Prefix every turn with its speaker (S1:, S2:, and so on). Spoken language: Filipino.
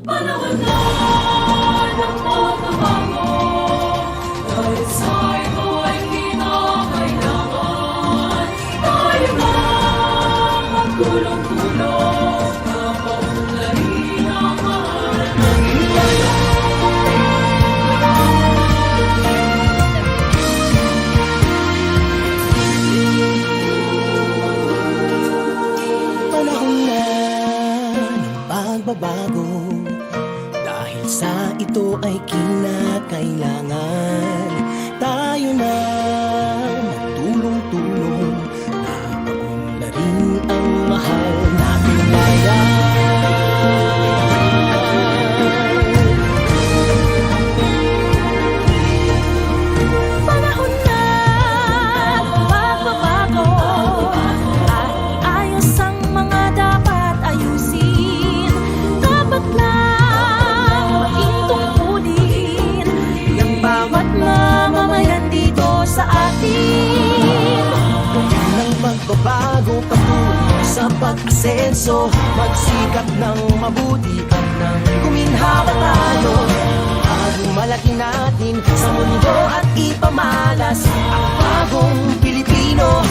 S1: Panahon na ng pagbabago, dahil sa ito ay kinakailangan tayo na magtulong-tulong na paunlarin ang mahal ng bayan.
S2: Panahon na ng pagbabago, dahil sa ito ay kinakailangan tayo na magtulong-tulong na paunlarin ang mahal nating bayan.
S3: Panahon na ng pagbabago, at iayos ang mga dapat ayusin. Dapat lang maging tungkulin ng bawat mamamayan dito sa atin.
S2: Ng pagbabago patungo sa pag-asenso, magsikap ng mabuti at nang guminhawa tayo. Malaki natin sa mundo at ipamalas ang bagong Pilipino.